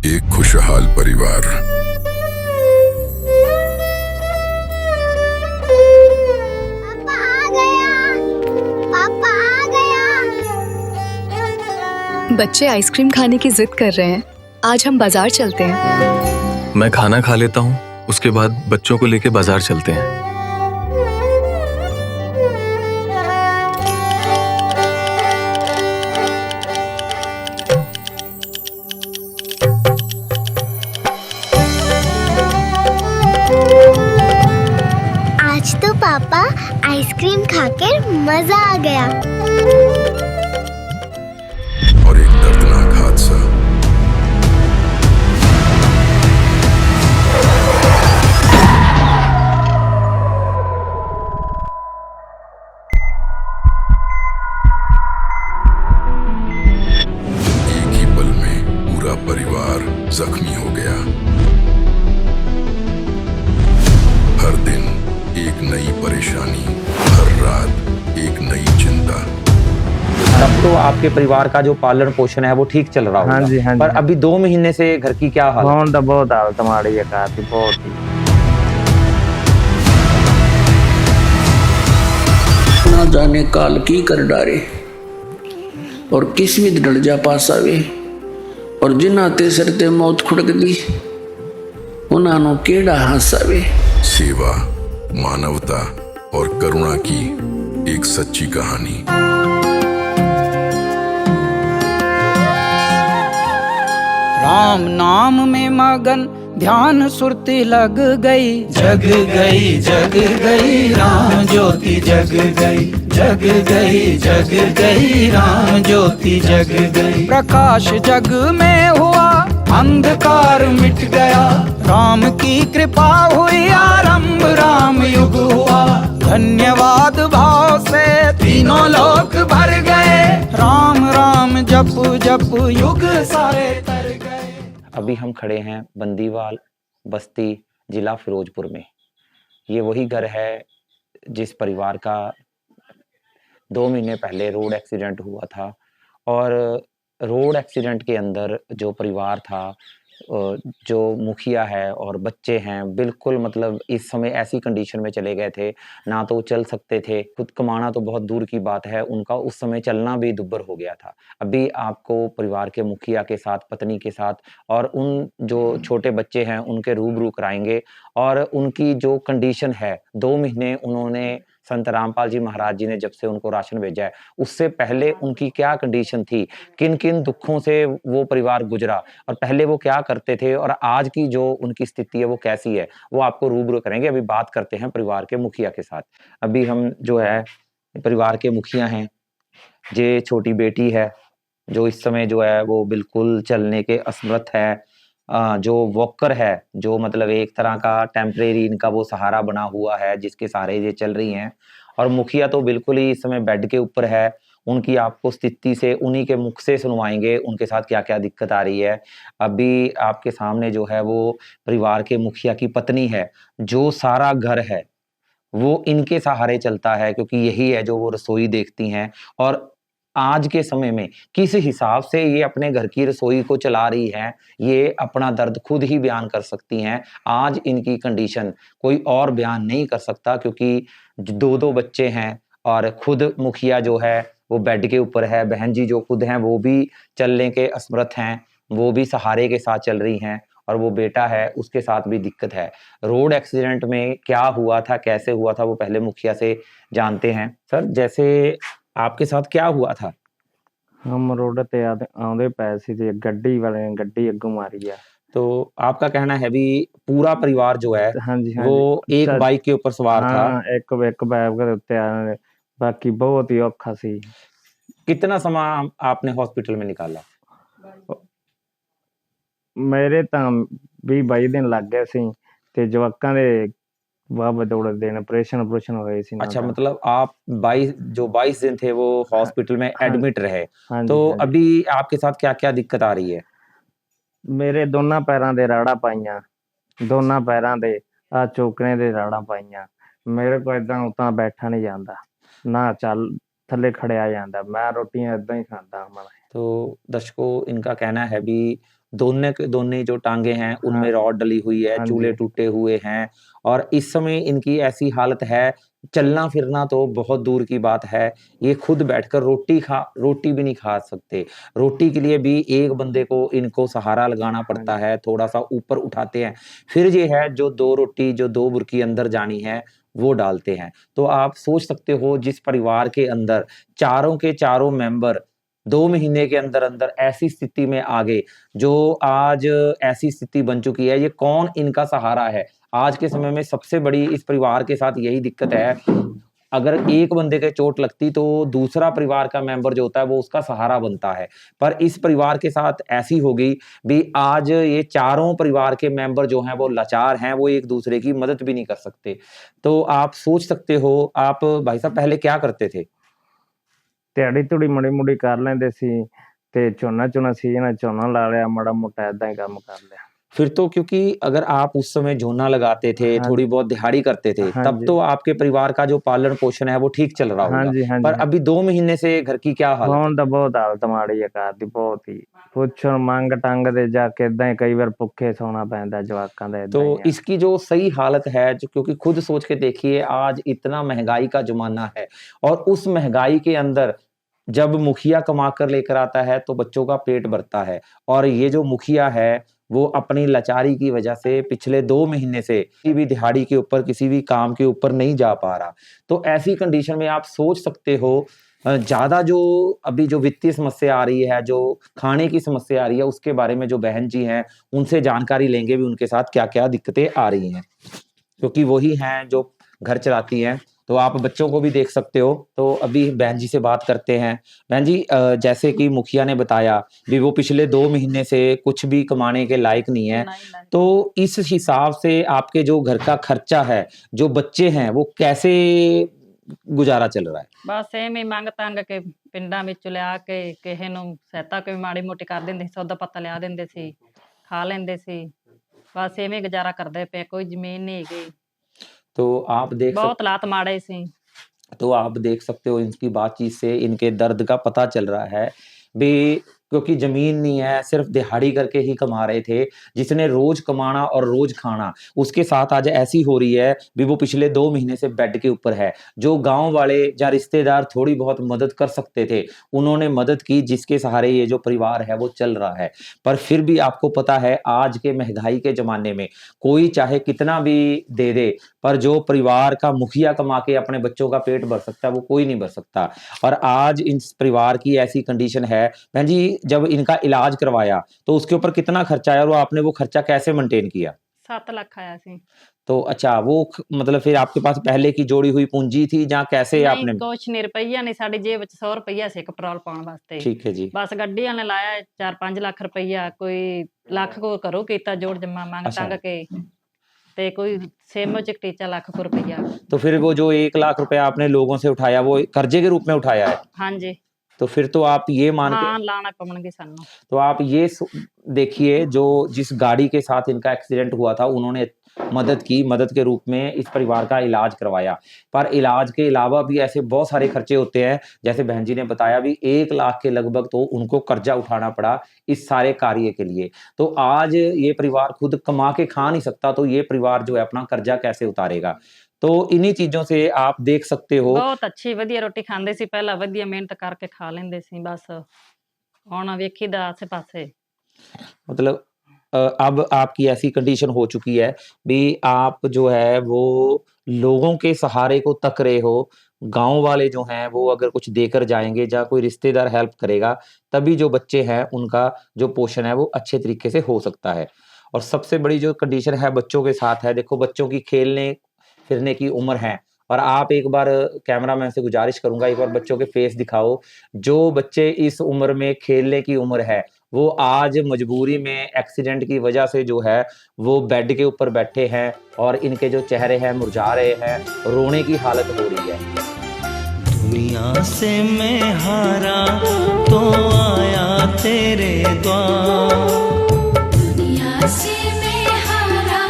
एक खुशहाल परिवार। पापा आ गया। पापा आ गया। बच्चे आइसक्रीम खाने की जिद कर रहे हैं। आज हम बाजार चलते हैं। मैं खाना खा लेता हूँ, उसके बाद बच्चों को लेके बाजार चलते हैं। आज तो पापा आइसक्रीम खाकर मजा आ गया। और एक दर्दनाक हादसा। एक ही पल में पूरा परिवार जख्मी हो गया। हर दिन एक नई परेशानी, हर रात एक नई चिंता। तब तो आपके परिवार का जो पालन पोषण है वो ठीक चल रहा होगा। हाँ जी, हाँ जी, पर हाँ। अभी 2 महीने से घर की क्या हालत है? ਹੁਣ ਤਾਂ ਬਹੁਤ ਹਾਲਤ ਮਾੜੀ ਹੈ ਕਾਫੀ ਬਹੁਤ ਹੀ। ना जाने काल की कर डारे और किस भी डर जा पास आवे और जिन्ना ते सिर ते मौत खुड़क दी उन्हां नु केड़ा हास आवे। सेवा, मानवता और करुणा की एक सच्ची कहानी। राम नाम में मगन ध्यान सुरती लग गई, जग गई राम ज्योति जग गई, जग गई राम ज्योति जग गई। प्रकाश जग में हुआ अंधकार मिट गया, राम की कृपा हुई आरंभ राम युग हुआ। धन्यवाद भाव से तीनों लोक भर गए, राम राम जप जप युग सारे तर गए। अभी हम खड़े हैं बंदीवाल बस्ती जिला फिरोजपुर में। ये वही घर है जिस परिवार का 2 महीने पहले रोड एक्सीडेंट हुआ था। और रोड एक्सीडेंट के अंदर जो परिवार था, जो मुखिया है और बच्चे हैं, बिल्कुल मतलब इस समय ऐसी कंडीशन में चले गए थे, ना तो चल सकते थे, खुद कमाना तो बहुत दूर की बात है, उनका उस समय चलना भी दुब्बर हो गया था। अभी आपको परिवार के मुखिया के साथ, पत्नी के साथ और उन जो छोटे बच्चे हैं उनके रूबरू कराएंगे। और उनकी जो कंडीशन है, 2 महीने उन्होंने संत रामपाल जी महाराज जी ने जब से उनको राशन भेजा है, उससे पहले उनकी क्या कंडीशन थी, किन किन दुखों से वो परिवार गुजरा और पहले वो क्या करते थे और आज की जो उनकी स्थिति है वो कैसी है, वो आपको रूबरू करेंगे। अभी बात करते हैं परिवार के मुखिया के साथ। अभी हम जो है परिवार के मुखिया हैं, ये छोटी बेटी है जो इस समय जो है वो बिल्कुल चलने के असमर्थ है। जो वॉकर है, जो मतलब एक तरह का टेम्परेरी इनका वो सहारा बना हुआ है जिसके सहारे ये चल रही हैं। और मुखिया तो बिल्कुल ही इस समय बेड के ऊपर है। उनकी आपको स्थिति से उन्हीं के मुख से सुनवाएंगे उनके साथ क्या क्या दिक्कत आ रही है। अभी आपके सामने जो है वो परिवार के मुखिया की पत्नी है, जो सारा घर है वो इनके सहारे चलता है, क्योंकि यही है जो वो रसोई देखती हैं। और आज के समय में किस हिसाब से ये अपने घर की रसोई को चला रही हैं, ये अपना दर्द खुद ही बयान कर सकती हैं। आज इनकी कंडीशन कोई और बयान नहीं कर सकता, क्योंकि 2-2 बच्चे हैं और खुद मुखिया जो है वो बेड के ऊपर है। बहन जी जो खुद हैं वो भी चलने के असमर्थ हैं, वो भी सहारे के साथ चल रही हैं। और वो बेटा है उसके साथ भी दिक्कत है। रोड एक्सीडेंट में क्या हुआ था, कैसे हुआ था, वो पहले मुखिया से जानते हैं। सर, जैसे आपके साथ क्या हुआ था? हम रोड ते आਉਂਦੇ ਪਏ ਸੀ ਤੇ ਗੱਡੀ ਵਾਲੇ ਨੇ ਗੱਡੀ ਅੱਗੋਂ ਮਾਰੀ ਆ। तो आपका कहना है भी पूरा परिवार जो है हाँ जी, हाँ वो जी। एक बाइक के ऊपर सवार था। हाँ, एक बाइक ਦੇ ਉੱਤੇ ਆਏ ਨੇ, ਬਾਕੀ ਬਹੁਤ ਹੀ ਔਖਾ ਸੀ। कितना समय आपने हॉस्पिटल में निकाला? ਮੇਰੇ ਤਾਂ 20-22 ਦਿਨ ਲੱਗ ਗਏ ਸੀ ਤੇ ਜਵਾਕਾਂ ਦੇ ਵਾਹ ਦੌੜ ਦੇਣ ऑपरेशन ਹੋਏ ਸੀ। अच्छा, मतलब आप 22 दिन थे वो हॉस्पिटल में हाँ, एडमिट रहे। हाँ जी, तो हाँ जी। अभी आपके साथ क्या क्या दिक्कत आ रही है? ਮੇਰੇ ਦੋਨਾਂ ਪੈਰਾਂ ਦੇ ਰਾੜਾਂ ਪਾਈਆਂ, ਦੋਨਾਂ ਪੈਰਾਂ ਦੇ ਆ ਚੋਕਣੇ ਦੇ ਰਾੜਾਂ ਪਾਈਆਂ। ਮੇਰੇ ਕੋਲ ਏਦਾਂ ਉਤਾਂ ਬੈਠਾ ਨਹੀਂ ਜਾਂਦਾ, ਨਾ ਚੱਲ ਥੱਲੇ ਖੜਿਆ ਜਾਂਦਾ। ਮੈਂ ਰੋਟੀਆਂ ਏਦਾਂ ਹੀ ਖਾਂਦਾ। तो दर्शकों, इनका कहना है भी दोनों जो टांगे हैं उनमें रॉड डली हुई है, हाँ चूल्हे जी। टूटे हुए हैं और इस समय इनकी ऐसी हालत है, चलना फिरना तो बहुत दूर की बात है, ये खुद बैठकर रोटी भी नहीं खा सकते। रोटी के लिए भी एक बंदे को इनको सहारा लगाना पड़ता है, थोड़ा-सा ऊपर उठाते हैं, फिर ये है जो 2 रोटी जो 2 बुर्की अंदर जानी है, वो डालते हैं। तो आप सोच सकते हो जिस परिवार के अंदर चारों के चारों मेंबर 2 महीने के अंदर-अंदर ऐसी स्थिति में आ गए, जो आज ऐसी स्थिति बन चुकी है, ये कौन इनका सहारा है? आज के समय में सबसे बड़ी इस परिवार के साथ यही दिक्कत है, अगर एक बंदे के चोट लगती तो दूसरा परिवार का मेंबर जो होता है वो उसका सहारा बनता है। पर इस परिवार के साथ ऐसी हो गई भी आज ये चारों परिवार के मेंबर जो हैं वो लाचार हैं, वो एक-दूसरे की मदद भी नहीं कर सकते। तो आप सोच सकते हो, आप भाई साहब पहले क्या करते थे? ਦਿਹਾੜੀ ਧੂੜੀ ਮਾੜੀ ਮੋਟੀ ਕਰ ਲੈਂਦੇ ਸੀ ਤੇ ਝੋਨਾ ਸੀਜ਼ਨ ਝੋਨਾ ਲਾ ਲਿਆ ਮਾੜਾ ਮੋਟਾ ਏਦਾਂ ਹੀ ਕੰਮ कर लिया। फिर तो क्योंकि अगर आप उस समय झोना लगाते थे, हाँ थोड़ी बहुत दिहाड़ी करते थे, हाँ तब जी। तो आपके परिवार का जो पालन-पोषण है वो ठीक चल रहा हाँ होगा। जी, हाँ पर जी। अभी 2 महीने से घर की क्या हालत है? ਹੁਣ ਤਾਂ ਬਹੁਤ ਹਾਲਤ ਮਾੜੀ ਹੈ ਘਰ ਦੀ ਬਹੁਤ ਹੀ ਪੁੱਛਣ ਮੰਗ ਟੰਗ ਦੇ ਜਾ ਕੇ ਏਦਾਂ ਹੀ ਕਈ ਵਾਰ ਭੁੱਖੇ ਸੌਣਾ ਪੈਂਦਾ ਜਵਾਕਾਂ ਦਾ ਏਦਾਂ तो ਹੀ ਆ। इसकी जो सही हालत है जो क्योंकि खुद सोच के देखिए आज इतना महँगाई का ज़माना है और उस महँगाई के अंदर जब मुखिया कमा कर लेकर आता है तो बच्चों का पेट भरता है और ये जो मुखिया है वो अपनी लाचारी की वजह से पिछले 2 महीने से किसी भी दिहाड़ी के ऊपर, किसी भी काम के ऊपर नहीं जा पा रहा। तो ऐसी कंडीशन में आप सोच सकते हो ज़्यादा जो अभी जो वित्तीय समस्या आ रही है, जो खाने की समस्या आ रही है, उसके बारे में जो बहन जी हैं, उनसे जानकारी लेंगे भी उनके साथ क्या-क्या दिक्कतें आ रही हैं। क्योंकि वही हैं जो घर चलाती हैं, तो आप बच्चों को भी देख सकते हो। तो अभी बहन जी से बात करते हैं। बहन जी जैसे कि मुखिया ने बताया भी वो पिछले 2 महीने से कुछ भी कमाने के लायक नहीं है, तो इस हिसाब से आपके जो घर का खर्चा है, जो बच्चे हैं, वो कैसे गुज़ारा चल रहा है? ਬਸ ਐਵੇਂ ਮੰਗ ਤੰਗ ਕੇ ਪਿੰਡਾਂ ਵਿੱਚੋਂ ਲਿਆ ਕੇ ਕਿਸੇ ਨੂੰ ਸਹਾਇਤਾ ਕੋਈ ਮਾੜੀ ਮੋਟੀ ਕਰ ਦਿੰਦੇ ਸੀ, ਸੌਦਾ ਪੱਤਾ ਲਿਆ ਦਿੰਦੇ ਸੀ, ਖਾ ਲੈਂਦੇ ਸੀ। ਬਸ ਐਵੇਂ ਗੁਜ਼ਾਰਾ ਕਰਦੇ ਪਏ, ਕੋਈ ਜ਼ਮੀਨ ਨਹੀਂ ਹੈਗੀ, तो आप देख ਬਹੁਤ ਹਾਲਾਤ ਮਾੜੇ ਸੀ। तो आप देख सकते हो इनकी बातचीत से इनके दर्द का पता चल रहा है भी क्योंकि जमीन नहीं है, सिर्फ दिहाड़ी करके ही कमा रहे थे, जिसने रोज कमाना और रोज खाना, उसके साथ आज ऐसी हो रही है भी वो पिछले 2 महीने से बेड के ऊपर है। जो गांव वाले या रिश्तेदार थोड़ी बहुत मदद कर सकते थे, उन्होंने मदद की, जिसके सहारे ये जो परिवार है वो चल रहा है। पर फिर भी आपको पता है आज के महंगाई के जमाने में कोई चाहे कितना भी दे दे, पर जो परिवार का मुखिया कमा के अपने बच्चों का पेट भर सकता है वो कोई नहीं भर सकता। और आज इस परिवार की ऐसी कंडीशन है। बहन जी जब इनका इलाज करवाया तो उसके ऊपर कितना खर्चा आया और आपने वो खर्चा कैसे मेंटेन किया? 7 ਲੱਖ ਆਇਆ ਸੀ। तो अच्छा वो मतलब फिर आपके पास पहले की जोड़ी हुई पूंजी थी या कैसे ਨਹੀਂ आपने? ਕੁਛ ਨਹੀਂ, ਰੁਪਈਆ ਨਹੀਂ, ਸਾਡੀ ਜੇਬ ਵਿੱਚ 100 ਰੁਪਈਆ ਸੀ ਇੱਕ ਪੈਟਰੋਲ ਪਾਉਣ ਵਾਸਤੇ। ठीक है जी। ਬਸ ਗੱਡੀਆਂ ਨੇ ਲਾਇਆ 4-5 ਲੱਖ ਰੁਪਈਆ, ਕੋਈ ਲੱਖ ਕੋ ਘਰੋਂ ਕੀਤਾ ਜੋੜ ਜਮਾ ਮੰਗ अच्छा। ਤੰਗ ਕੇ, ਤੇ ਕੋਈ ਸੇਮੋ ਚ ਟੀਚਾ ਲੱਖ ਕੋ ਰੁਪਈਆ। तो फिर वो जो 1 लाख रुपया आपने लोगों से उठाया वो कर्जे के रूप में उठाया है? ਹਾਂਜੀ तो फिर तो आप ये मान के ਹਾਂ ਲਾਣਾ ਪਵਣਗੇ ਸਾਨੂੰ। तो आप ये देखिए जो जिस गाड़ी के साथ इनका एक्सीडेंट हुआ था उन्होंने मदद की, मदद के रूप में इस परिवार का इलाज करवाया। पर इलाज के अलावा भी ऐसे बहुत सारे खर्चे होते हैं, जैसे बहन जी ने बताया भी 1 लाख के लगभग तो उनको कर्जा उठाना पड़ा इस सारे कार्य के लिए। तो आज ये परिवार खुद कमा के खा नहीं सकता, तो ये परिवार जो है अपना कर्जा कैसे उतारेगा? तो इन्हीं चीजों से आप देख सकते हो। ਬਹੁਤ ਅੱਛੀ ਵਧੀਆ ਰੋਟੀ ਖਾਂਦੇ ਸੀ ਪਹਿਲਾਂ, ਵਧੀਆ ਮਿਹਨਤ ਕਰਕੇ ਖਾ ਲੈਂਦੇ ਸੀ। ਬਸ ਹੁਣ ਵੇਖੀਦਾ ਆਸੇ ਪਾਸੇ। मतलब अब आपकी ऐसी कंडीशन हो चुकी है भी आप जो है वो लोगों के सहारे को तक रहे हो। गांव वाले जो हैं वो अगर कुछ देकर जाएंगे या कोई रिश्तेदार हेल्प करेगा, तभी जो बच्चे हैं उनका जो पोषण है वो अच्छे तरीके से हो सकता है। और सबसे बड़ी जो कंडीशन है बच्चों के साथ है, देखो बच्चों की खेलने फिरने की उम्र है, और आप एक बार कैमरामैन से गुजारिश करूंगा एक बार बच्चों के फेस दिखाओ। जो बच्चे इस उम्र में खेलने की उम्र है वो आज मजबूरी में एक्सीडेंट की वजह से जो है वो बेड के ऊपर बैठे हैं और इनके जो चेहरे हैं मुरझा रहे हैं, रोने की हालत हो रही है। दुनिया से मैं हारा तो आया तेरे द्वार, दुनिया से मैं हारा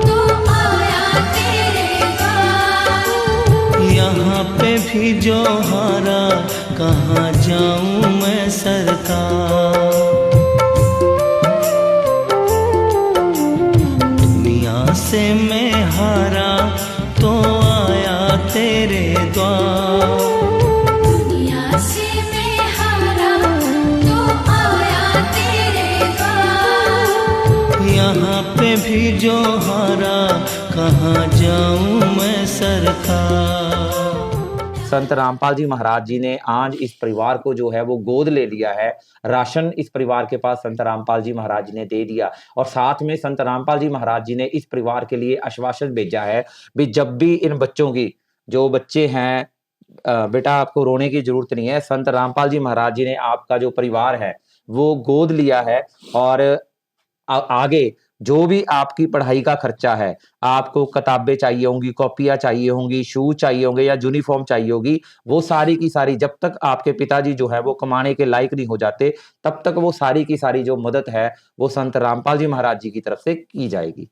तो आया तेरे द्वार, यहाँ पे भी जो हारा कहाँ जाऊँ मैं सरकार। से मैं हारा तो आया तेरे द्वार। दुनिया से मैं हारा तो आया तेरे द्वार। यहाँ पे भी जो हारा कहाँ जाऊँ मैं सरकार। संत रामपाल जी महाराज जी ने आज इस परिवार को जो है वो गोद ले लिया है। राशन इस परिवार के पास संत रामपाल जी महाराज जी ने दे दिया और साथ में संत रामपाल जी महाराज जी ने इस परिवार के लिए आश्वासन भेजा है भी जब भी इन बच्चों की, जो बच्चे हैं, बेटा आपको रोने की जरूरत नहीं है। संत रामपाल जी महाराज जी ने आपका जो परिवार है वो गोद लिया है और आगे जो भी आपकी पढ़ाई का खर्चा है, आपको किताबें चाहिए होंगी, कॉपियां चाहिए होंगी, शूज चाहिए होंगे या यूनिफॉर्म चाहिए होगी, वो सारी की सारी जब तक आपके पिताजी जो है वो कमाने के लायक नहीं हो जाते तब तक वो सारी की सारी जो मदद है वो संत रामपाल जी महाराज जी की तरफ से की जाएगी।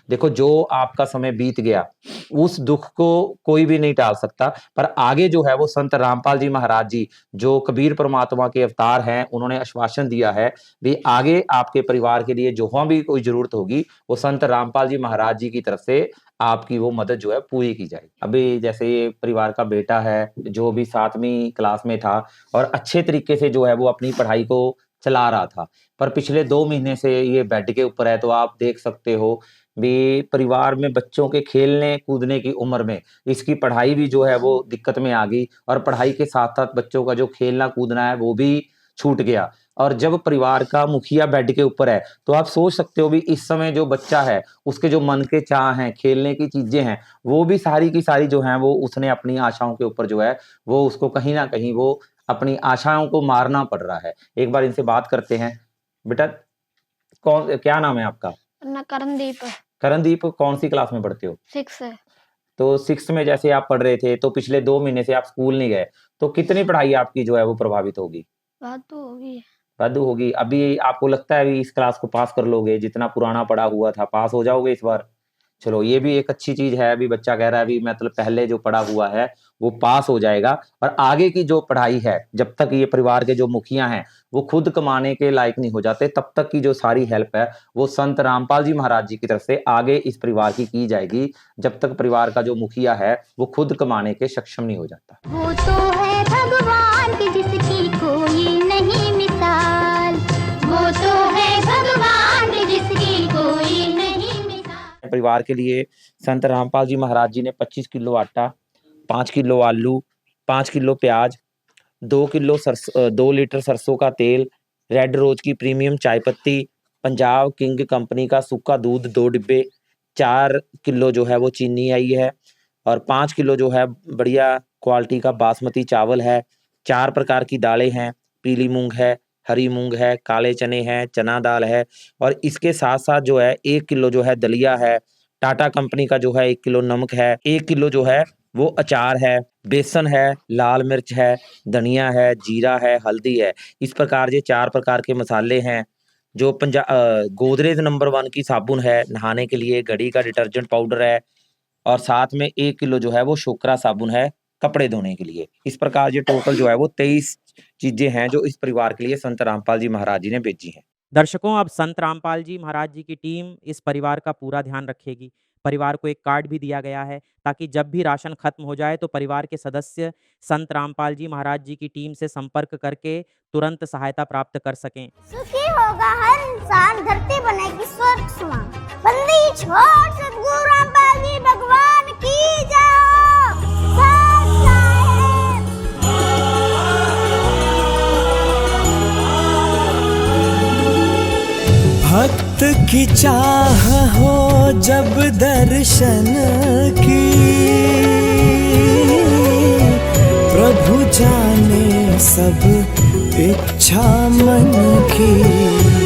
देखो, जो आपका समय बीत गया उस दुख को कोई भी नहीं टाल सकता, पर आगे जो है वो संत रामपाल जी महाराज जी जो कबीर परमात्मा के अवतार हैं, उन्होंने आश्वासन दिया है भी आगे आपके परिवार के लिए जो भी कोई जरूरत होगी वो संत रामपाल जी महाराज जी की तरफ से आपकी वो मदद जो है पूरी की जाएगी। अभी जैसे ये परिवार का बेटा है जो भी 7वीं क्लास में था और अच्छे तरीके से जो है वो अपनी पढ़ाई को चला रहा था, पर पिछले 2 महीने से ये बेड के ऊपर है। तो आप देख सकते हो भी परिवार में बच्चों के खेलने कूदने की उम्र में इसकी पढ़ाई भी जो है वो दिक्कत में आ गई और पढ़ाई के साथ साथ बच्चों का जो खेलना कूदना है वो भी छूट गया। और जब परिवार का मुखिया बेड के ऊपर है तो आप सोच सकते हो भी इस समय जो बच्चा है उसके जो मन के चाह हैं, खेलने की चीजें हैं, वो भी सारी की सारी जो हैं वो उसने अपनी आशाओं के ऊपर जो है वो उसको कहीं ना कहीं वो अपनी आशाओं को मारना पड़ रहा है। एक बार इनसे बात करते हैं। बेटा, क्या नाम है आपका? करणदीप। करणदीप, कौन सी क्लास में पढ़ते हो? 6 है। तो 6 में जैसे आप पढ़ रहे थे तो पिछले 2 महीने से आप स्कूल नहीं गए, तो कितनी पढ़ाई आपकी जो है वो प्रभावित होगी? वाधु होगी। अभी आपको लगता है अभी इस क्लास को पास कर लोगे? जितना पुराना पढ़ा हुआ था पास हो जाओगे इस बार? चलो, ये भी एक अच्छी चीज है। अभी बच्चा कह रहा है अभी मतलब पहले जो पढ़ा हुआ है वो पास हो जाएगा और आगे की जो पढ़ाई है, जब तक ये परिवार के जो मुखिया हैं वो खुद कमाने के लायक नहीं हो जाते तब तक की जो सारी हेल्प है वो संत रामपाल जी महाराज जी की तरफ से आगे इस परिवार की जाएगी, जब तक परिवार का जो मुखिया है वो खुद कमाने के सक्षम नहीं हो जाता। वो तो है भगवान की जिसकी कोई नहीं मिसाल, वो तो है भगवान की जिसकी कोई नहीं मिसाल। परिवार के लिए संत रामपाल जी महाराज जी ने 25 किलो आटा, 5 किलो आलू, 5 किलो प्याज, 2 लीटर सरसों का तेल, रेड रोज की प्रीमियम चाय पत्ती, पंजाब किंग कंपनी का सूखा दूध 2 डिब्बे, 4 किलो जो है वो चीनी आई है और 5 किलो जो है बढ़िया क्वालिटी का बासमती चावल है। 4 प्रकार की दालें हैं, पीली मूंग है, हरी मूंग है, काले चने हैं, चना दाल है और इसके साथ साथ जो है 1 किलो जो है दलिया है, टाटा कंपनी का जो है 1 किलो नमक है, 1 किलो जो है वो अचार है, बेसन है, लाल मिर्च है, धनिया है, जीरा है, हल्दी है। इस प्रकार ये 4 प्रकार के मसाले हैं। जो गोदरेज नंबर 1 की साबुन है नहाने के लिए, घड़ी का डिटर्जेंट पाउडर है और साथ में 1 किलो जो है वो शोकरा साबुन है कपड़े धोने के लिए। इस प्रकार ये टोटल जो है वो 23 चीजें हैं जो इस परिवार के लिए संत रामपाल जी महाराज जी ने भेजी हैं। दर्शकों, अब संत रामपाल जी महाराज जी की टीम इस परिवार का पूरा ध्यान रखेगी। परिवार को एक कार्ड भी दिया गया है ताकि जब भी राशन खत्म हो जाए तो परिवार के सदस्य संत रामपाल जी महाराज जी की टीम से संपर्क करके तुरंत सहायता प्राप्त कर सकें। सुखी होगा हर इंसान, धरती बनेगी स्वर्ग समान। बंदी छोड़ सतगुरु रामपाल जी भगवान की जाओ। भक्त की चाह हो जब दर्शन की, प्रभु जाने सब इच्छा मन की।